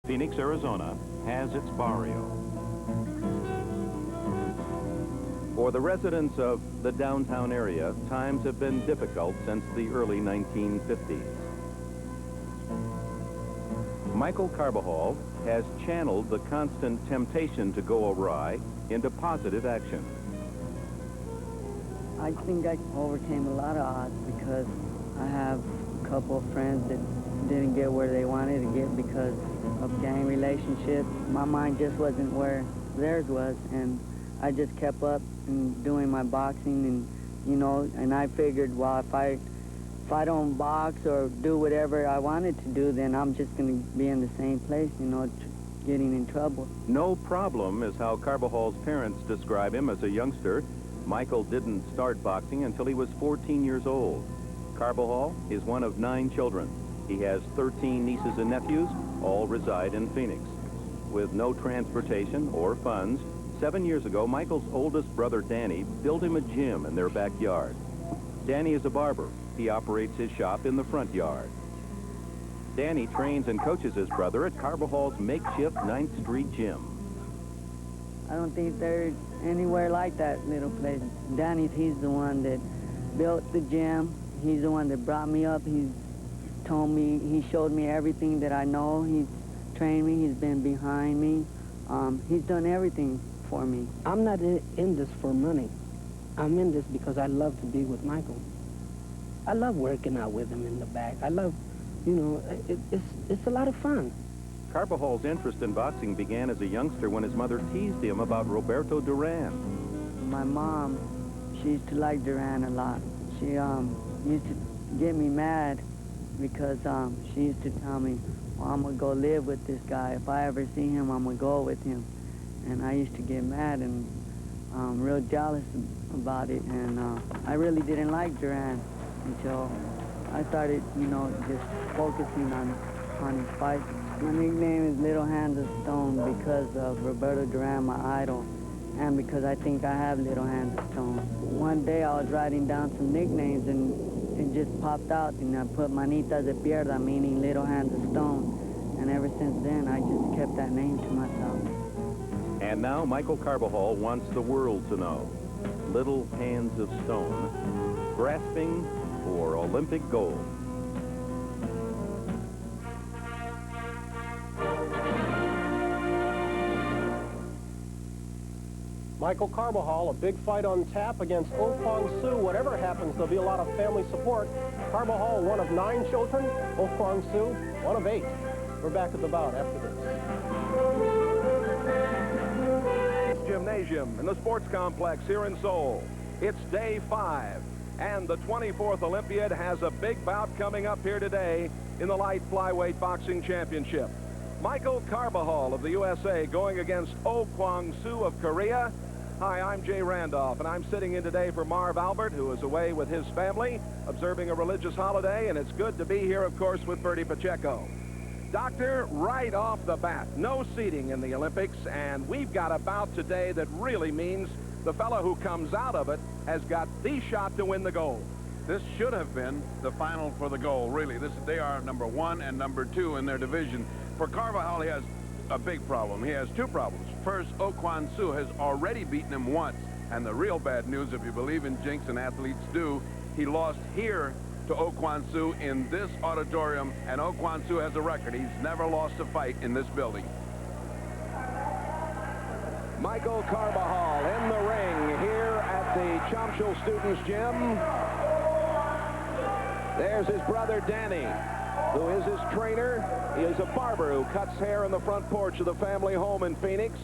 Phoenix, Arizona, has its barrio. For the residents of the downtown area, times have been difficult since the early 1950s. Michael Carbajal has channeled the constant temptation to go awry into positive action. I think I overcame a lot of odds because I have a couple of friends that didn't get where they wanted to get because of gang relationships. My mind just wasn't where theirs was, and I just kept up and doing my boxing, and you know, and I figured, well, if I don't box or do whatever I wanted to do, then I'm just going to be in the same place, you know, getting in trouble. No problem is how Carbajal's parents describe him as a youngster. Michael didn't start boxing until he was 14 years old. Carbajal is one of 9 children. He has 13 nieces and nephews, all reside in Phoenix. With no transportation or funds, 7 years ago, Michael's oldest brother, Danny, built him a gym in their backyard. Danny is a barber. He operates his shop in the front yard. Danny trains and coaches his brother at Carbajal's makeshift 9th Street gym. I don't think there's anywhere like that little place. Danny's, he's the one that built the gym. He's the one that brought me up. He's told me, he showed me everything that I know. He's trained me. He's been behind me. He's done everything for me. I'm not in this for money. I'm in this because I love to be with Michael. I love working out with him in the back. I love, you know, it's a lot of fun. Carbajal's interest in boxing began as a youngster when his mother teased him about Roberto Duran. My mom, she used to like Duran a lot. She used to get me mad because she used to tell me, well, I'm going to go live with this guy. If I ever see him, I'm going to go with him. And I used to get mad and real jealous about it. And I really didn't like Duran until I started, you know, just focusing on his fight. My nickname is Little Hands of Stone because of Roberto Duran, my idol, and because I think I have little hands of stone. One day I was writing down some nicknames and it just popped out, and I put Manitas de Pierda, meaning little hands of stone. And ever since then, I just kept that name to myself. And now Michael Carbajal wants the world to know. Little Hands of Stone, grasping for Olympic gold. Michael Carbajal, a big fight on tap against Kwang. Whatever happens, there'll be a lot of family support. Carbajal, one of 9 children. Kwang, one of 8. We're back at the bout after this. Gymnasium in the sports complex here in Seoul. It's day 5, and the 24th Olympiad has a big bout coming up here today in the light flyweight boxing championship. Michael Carbajal of the USA going against Kwang of Korea. Hi, I'm Jay Randolph, and I'm sitting in today for Marv Albert, who is away with his family, observing a religious holiday, and it's good to be here, of course, with Bertie Pacheco. Doctor, right off the bat, no seeding in the Olympics, and we've got a bout today that really means the fellow who comes out of it has got the shot to win the gold. This should have been the final for the gold, really. They are number 1 and number 2 in their division. For Carbajal, he has a big problem. He has 2 problems. First, Kwang has already beaten him once, and the real bad news, if you believe in jinx, and athletes do, he lost here to Kwang in this auditorium, and Kwang has a record. He's never lost a fight in this building. Michael Carbajal in the ring here at the Chomchul Students Gym. There's his brother Danny, who is his trainer. He is a barber who cuts hair in the front porch of the family home in Phoenix,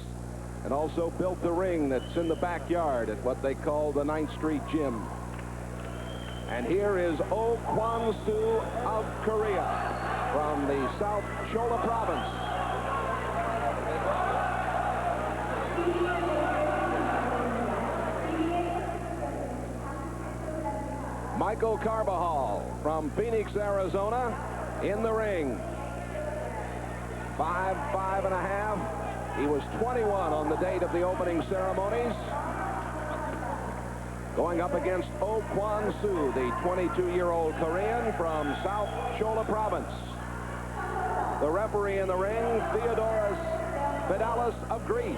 and also built the ring that's in the backyard at what they call the 9th Street Gym. And here is Kwang of Korea from the South Cholla Province. Michael Carbajal from Phoenix, Arizona, in the ring. 5'5½". He was 21 on the date of the opening ceremonies. Going up against Kwang, the 22-year-old Korean from South Cholla Province. The referee in the ring, Theodoros Vidalis of Greece.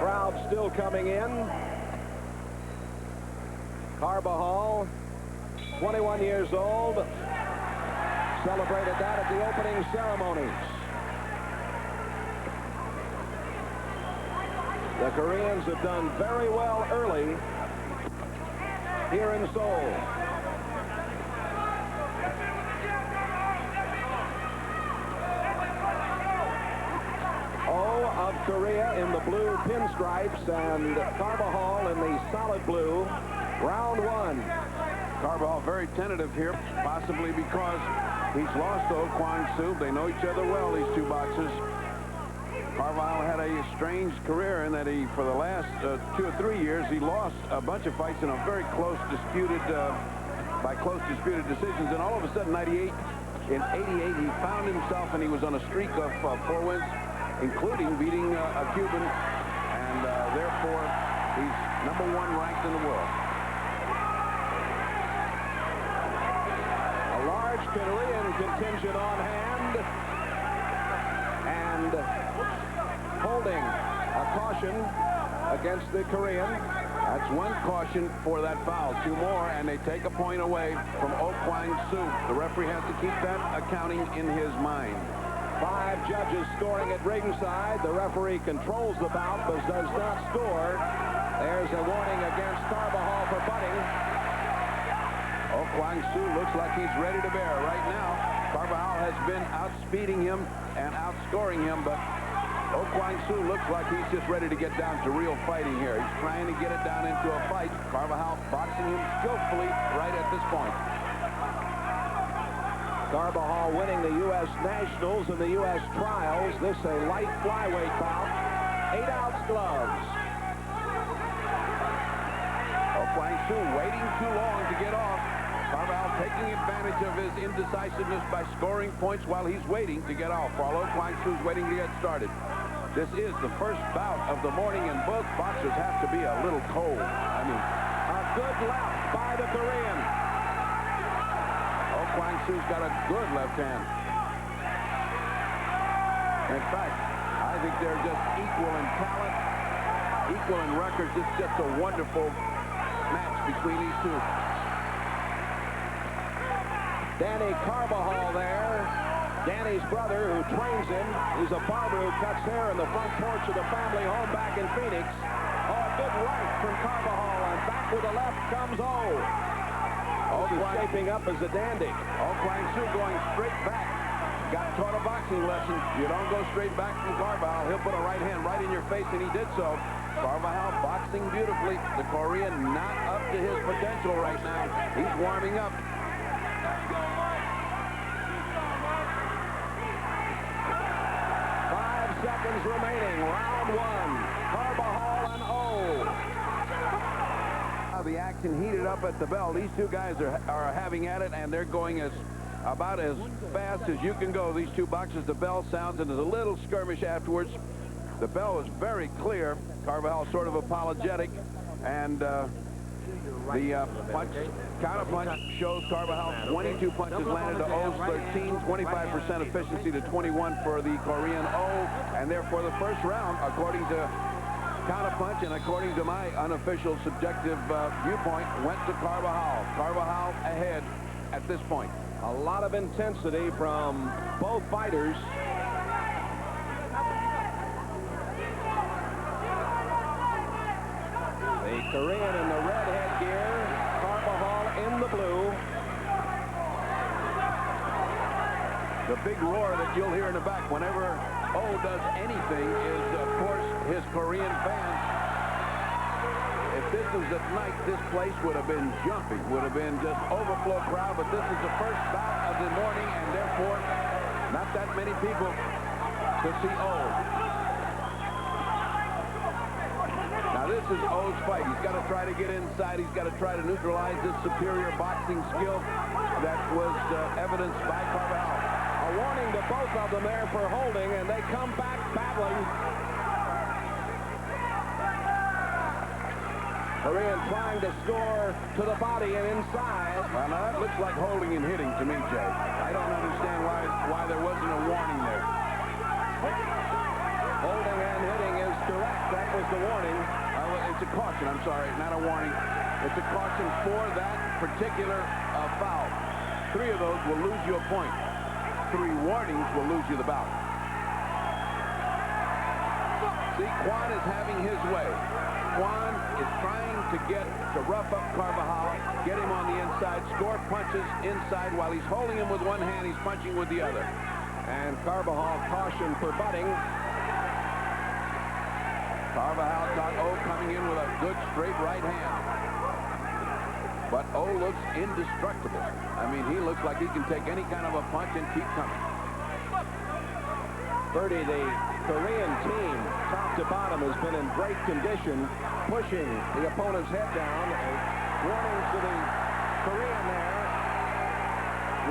Crowd still coming in. Carbajal, 21 years old, celebrated that at the opening ceremonies. The Koreans have done very well early here in Seoul. Of Korea in the blue pinstripes and Carbajal in the solid blue. Round one. Carbajal very tentative here, possibly because he's lost to Kwang. They know each other well, these two boxers. Carbajal had a strange career in that he, for the last 2 or 3 years, he lost a bunch of fights in a very close disputed, by close disputed decisions. And all of a sudden, in 88, he found himself and he was on a streak of 4 wins, including beating a Cuban, and therefore he's #1 ranked in the world. A large Korean contingent on hand, and holding a caution against the Korean. That's 1 caution for that foul. 2 more, and they take a point away from Kwang. The referee has to keep that accounting in his mind. 5 judges scoring at ringside. The referee controls the bout, but does not score. There's a warning against Carbajal for butting. Kwang looks like he's ready to bear right now. Carbajal has been outspeeding him and outscoring him, but Kwang looks like he's just ready to get down to real fighting here. He's trying to get it down into a fight. Carbajal boxing him skillfully right at this point. Carbajal winning the U.S. Nationals and the U.S. Trials. This a light flyweight bout. 8-ounce gloves. Kwang waiting too long to get off. Carbajal taking advantage of his indecisiveness by scoring points while he's waiting to get off, while Kwang waiting to get started. This is the first bout of the morning, and both boxers have to be a little cold. I mean, a good left by the Korean. Kwang got a good left hand. In fact, I think they're just equal in talent, equal in records. It's just a wonderful match between these two. Danny Carbajal there. Danny's brother, who trains him. He's a barber who cuts hair in the front porch of the family home back in Phoenix. Oh, a good right from Carbajal, and back with the left comes He's shaping up as a dandy. Kwang going straight back. Got taught a boxing lesson. You don't go straight back from Carbajal. He'll put a right hand right in your face, and he did so. Carbajal boxing beautifully. The Korean not up to his potential right now. He's warming up. 5 seconds remaining. Round 1. Carbajal and The action heated up at the bell. These two guys are having at it, and they're going about as fast as you can go. These two boxers, the bell sounds, and there's a little skirmish afterwards. The bell is very clear. Carbajal sort of apologetic, and the counter-punch shows Carbajal 22 punches landed to O's 13, 25% efficiency to 21 for the Korean O, and therefore the first round, according to counter-punch and according to my unofficial subjective viewpoint, went to Carbajal. Carbajal ahead at this point. A lot of intensity from both fighters. The Korean in the red headgear, Carbajal in the blue. The big roar that you'll hear in the back whenever O does anything is, of course, his Korean fans. If this was at night, this place would have been jumping, would have been just overflow crowd, but this is the first bout of the morning, and therefore not that many people to see O. Now this is O's fight. He's got to try to get inside. He's got to try to neutralize this superior boxing skill that was evidenced by Carbajal. A warning to both of them there for holding, and they come back battling. Korean trying to score to the body and inside. Well, now that looks like holding and hitting to me, Jay. I don't understand why there wasn't a warning there. Holding and hitting is correct. That was the warning. It's a caution, I'm sorry, not a warning. It's a caution for that particular foul. 3 of those will lose you a point. 3 warnings will lose you the bout. See, Kwang is having his way. Kwang is trying to rough up Carbajal, get him on the inside, score punches inside while he's holding him with one hand, he's punching with the other. And Carbajal caution for butting. Carbajal got O coming in with a good straight right hand. But O looks indestructible. I mean, he looks like he can take any kind of a punch and keep coming. Bertie, the Korean team, top to bottom, has been in great condition, pushing the opponent's head down. Warning to the Korean there.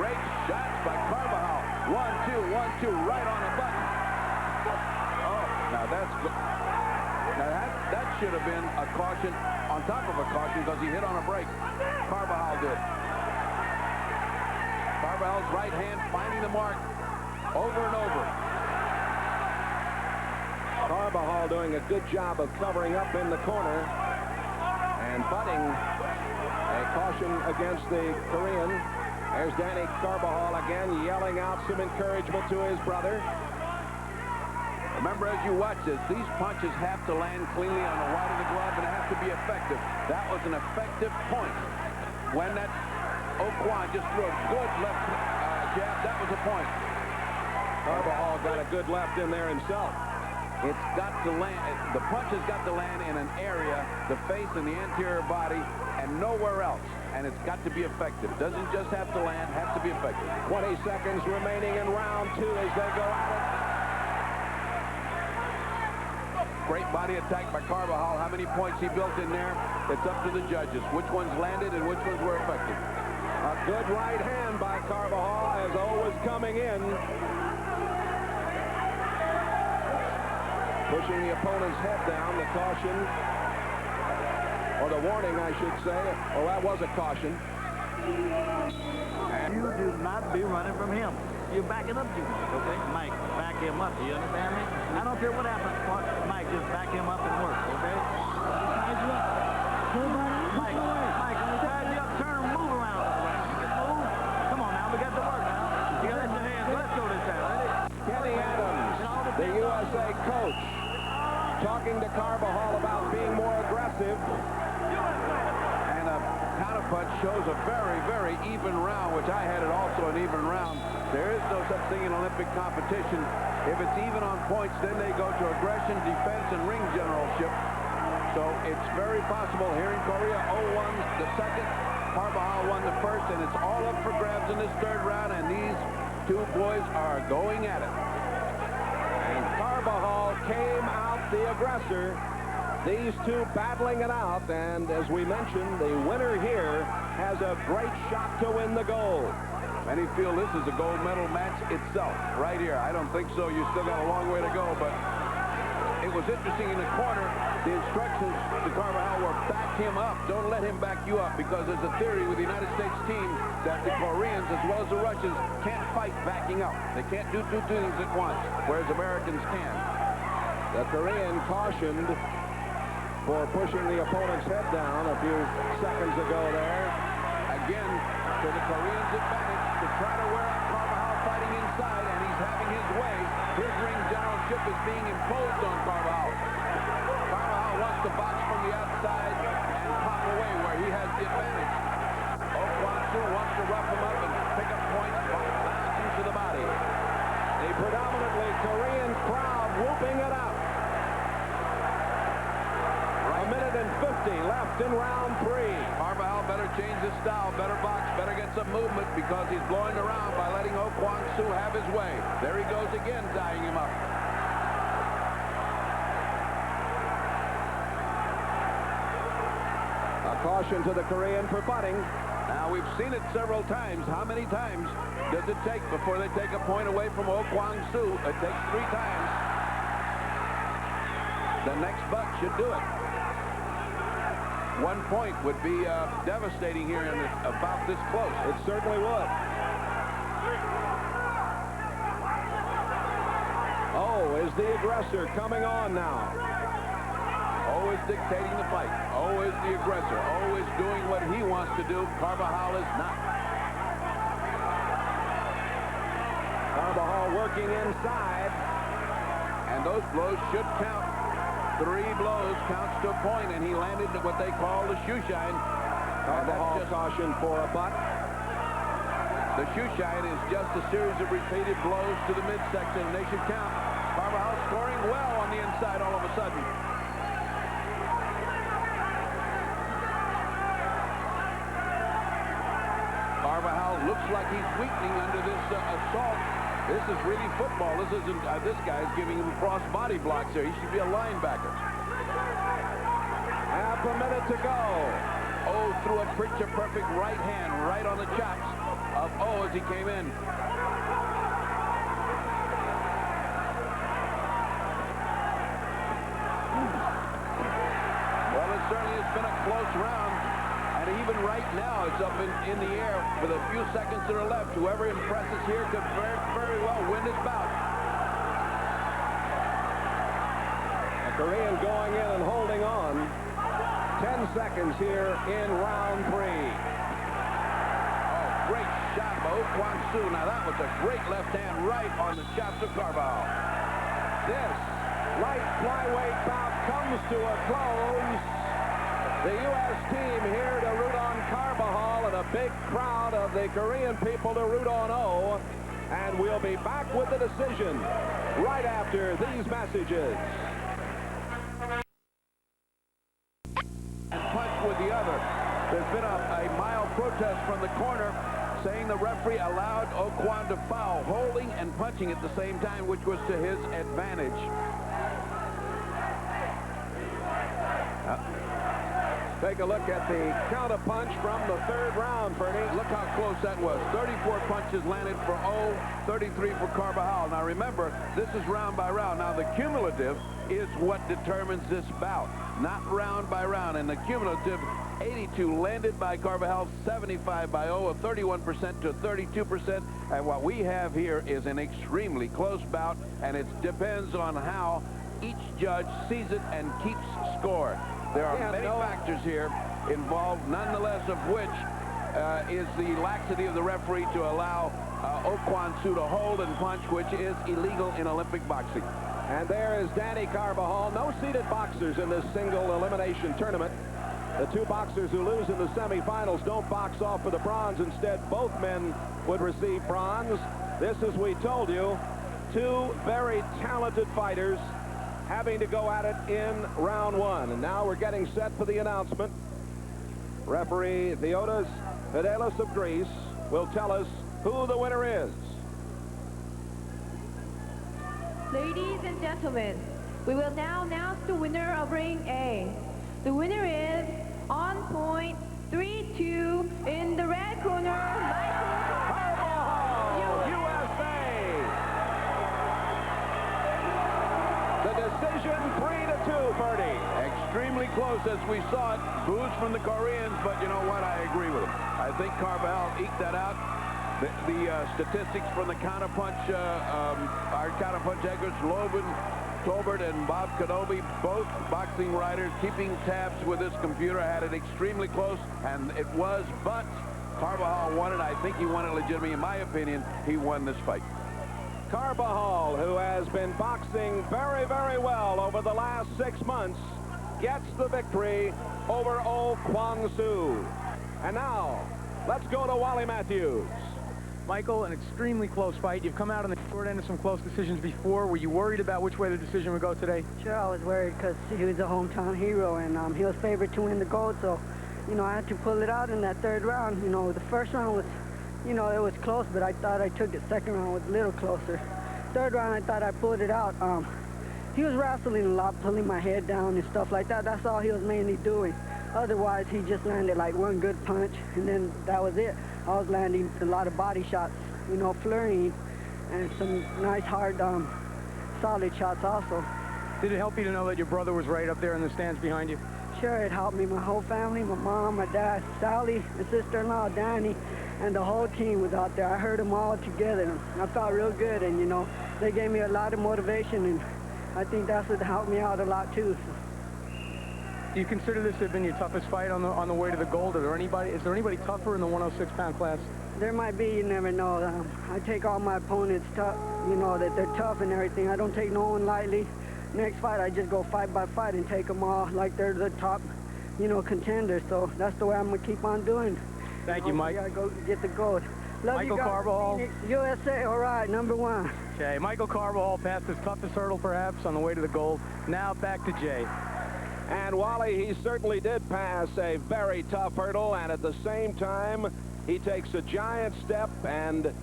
Great shots by Carbajal. 1-2, 1-2, right on the button. Oh, now that's good. Now that should have been a caution on top of a caution because he hit on a break. Carbajal did. Carvajal's right hand finding the mark over and over. Carbajal doing a good job of covering up in the corner and butting. A caution against the Korean. There's Danny Carbajal again yelling out some encouragement to his brother. Remember, as you watch this, these punches have to land cleanly on the wide of the glove, and it has to be effective. That was an effective point. When that Kwang just threw a good left jab, that was a point. Carbajal got a good left in there himself. It's got to land, the punch has got to land in an area, the face and the anterior body, and nowhere else. And it's got to be effective. It doesn't just have to land, it has to be effective. 20 seconds remaining in round 2 as they go at it. Great body attack by Carbajal. How many points he built in there? It's up to the judges. Which ones landed and which ones were effective. A good right hand by Carbajal as O was coming in. Pushing the opponent's head down, the caution, or the warning, I should say. Oh, that was a caution. And you do not be running from him. You're backing up to him, okay? Mike, back him up. Do you understand me? I don't care what happens, Mike, just back him up and work, okay? Ties you up. Mike, when he ties you up, turn and move around. Move. Come on now, we got to work now. You got to let your hands. Let's go this time. Ready? Kenny Adams, the USA coach, talking to Carbajal about being more aggressive. And a counterpunch shows a very, very even round, which I had it also an even round. There is no such thing in Olympic competition. If it's even on points, then they go to aggression, defense, and ring generalship. So it's very possible here in Korea, O won the second, Carbajal won the first, and it's all up for grabs in this 3rd round, and these 2 boys are going at it. And Carbajal came out the aggressor. These 2 battling it out, and as we mentioned, the winner here has a great shot to win the gold. Many feel this is a gold medal match itself, right here. I don't think so. You still got a long way to go, but it was interesting in the corner. The instructions to Carbajal were back him up. Don't let him back you up, because there's a theory with the United States team that the Koreans, as well as the Russians, can't fight backing up. They can't do 2 things at once, whereas Americans can. The Korean cautioned for pushing the opponent's head down a few seconds ago there. Again, to the Koreans' advantage to try to wear out Carbajal fighting inside, and he's having his way. His ring generalship is being imposed on Carbajal. Carbajal wants to box from the outside and pop away where he has the advantage. Kwang wants to rough him up and pick up points, bouncing to the body. A predominantly Korean crowd whooping it up. A minute and 50 left in round 3. Carbajal better change his style, better box, better get some movement, because he's blowing around by letting Kwang have his way. There he goes again, tying him up. A caution to the Korean for butting. Now, we've seen it several times. How many times does it take before they take a point away from Kwang? It takes 3 times. The next butt should do it. 1 point would be devastating here in about this close. It certainly would. Oh, is the aggressor coming on now? Always dictating the fight. Always the aggressor. Always doing what he wants to do. Carbajal is not. Carbajal working inside. And those blows should count. 3 blows counts to a point, and he landed what they call the shoe shine. Carbajal caution for a butt. The shoe shine is just a series of repeated blows to the midsection, and they should count. Carbajal scoring well on the inside all of a sudden. Carbajal looks like he's weakening under this assault. This is really football. This isn't. This guy's giving him cross body blocks here. He should be a linebacker. Half a minute to go. Oh, threw a picture-perfect right hand right on the chops of O as he came in. Well, it certainly has been a close round. And even right now, it's up in the air with a few seconds that are left. Whoever impresses here could very, very well win this bout. The Korean going in and holding on. 10 seconds here in round 3. Oh, great shot by Kwang. Now, that was a great left hand right on the chops of Carbajal. This light flyweight bout comes to a close. The U.S. team here to root on Carbajal and a big crowd of the Korean people to root on O. And we'll be back with the decision right after these messages. And punch with the other. There's been a mild protest from the corner saying the referee allowed Kwang to foul, holding and punching at the same time, which was to his advantage. Take a look at the counter-punch from the 3rd round, Fernie. Look how close that was. 34 punches landed for O, 33 for Carbajal. Now remember, this is round by round. Now the cumulative is what determines this bout, not round by round. And the cumulative, 82 landed by Carbajal, 75 by O, a 31% to 32%. And what we have here is an extremely close bout, and it depends on how each judge sees it and keeps score. There are many factors here involved, nonetheless of which is the laxity of the referee to allow Kwang to hold and punch, which is illegal in Olympic boxing. And there is Danny Carbajal. No seeded boxers in this single elimination tournament. The 2 boxers who lose in the semifinals don't box off for the bronze. Instead, both men would receive bronze. This, as we told you, 2 very talented fighters having to go at it in round 1. And now we're getting set for the announcement. Referee Theodas Fidelis of Greece will tell us who the winner is. Ladies and gentlemen, we will now announce the winner of Ring A. The winner is, on point, 3-2 in the red corner, Decision 3-2, Ferdy. Extremely close as we saw it. Boos from the Koreans, but you know what? I agree with him. I think Carbajal eked that out. The statistics from the counterpunch, our counterpunch experts, Logan Tolbert and Bob Kenobi, both boxing writers, keeping tabs with this computer, had it extremely close, and it was, but Carbajal won it. I think he won it legitimately. In my opinion, he won this fight. Carbajal, who has been boxing very, very well over the last 6 months, gets the victory over Kwang. And now, let's go to Wally Matthews. Michael, an extremely close fight. You've come out on the short end of some close decisions before. Were you worried about which way the decision would go today? Sure, I was worried because he was a hometown hero, and he was favored to win the gold, so, you know, I had to pull it out in that 3rd round. You know, the 1st round was, you know, it was close, but I thought I took it. 2nd round was a little closer. 3rd round, I thought I pulled it out. He was wrestling a lot, pulling my head down and stuff like that. That's all he was mainly doing. Otherwise, he just landed like 1 good punch, and then that was it. I was landing a lot of body shots, you know, flurrying, and some nice, hard, solid shots also. Did it help you to know that your brother was right up there in the stands behind you? sure it helped me. My whole family, my mom, my dad, Sally, my sister-in-law, Danny, and the whole team was out there. I heard them all together. And I felt real good, and, you know, they gave me a lot of motivation, and I think that's what helped me out a lot, too. So. Do you consider this to have been your toughest fight on the way to the gold? Is there anybody tougher in the 106-pound class? There might be, you never know. I take all my opponents tough, you know, that they're tough and everything. I don't take no one lightly. Next fight, I just go fight by fight and take them all like they're the top, you know, contenders. So that's the way I'm going to keep on doing. Thank you, Mike. Yeah, go get the gold. Love Michael you guys. Carbajal. Phoenix, USA, all right, #1. Okay, Michael Carbajal passed his toughest hurdle, perhaps, on the way to the gold. Now back to Jay. And Wally, he certainly did pass a very tough hurdle, and at the same time, he takes a giant step, and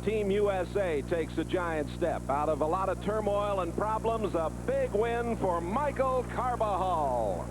Team USA takes a giant step. Out of a lot of turmoil and problems, a big win for Michael Carbajal.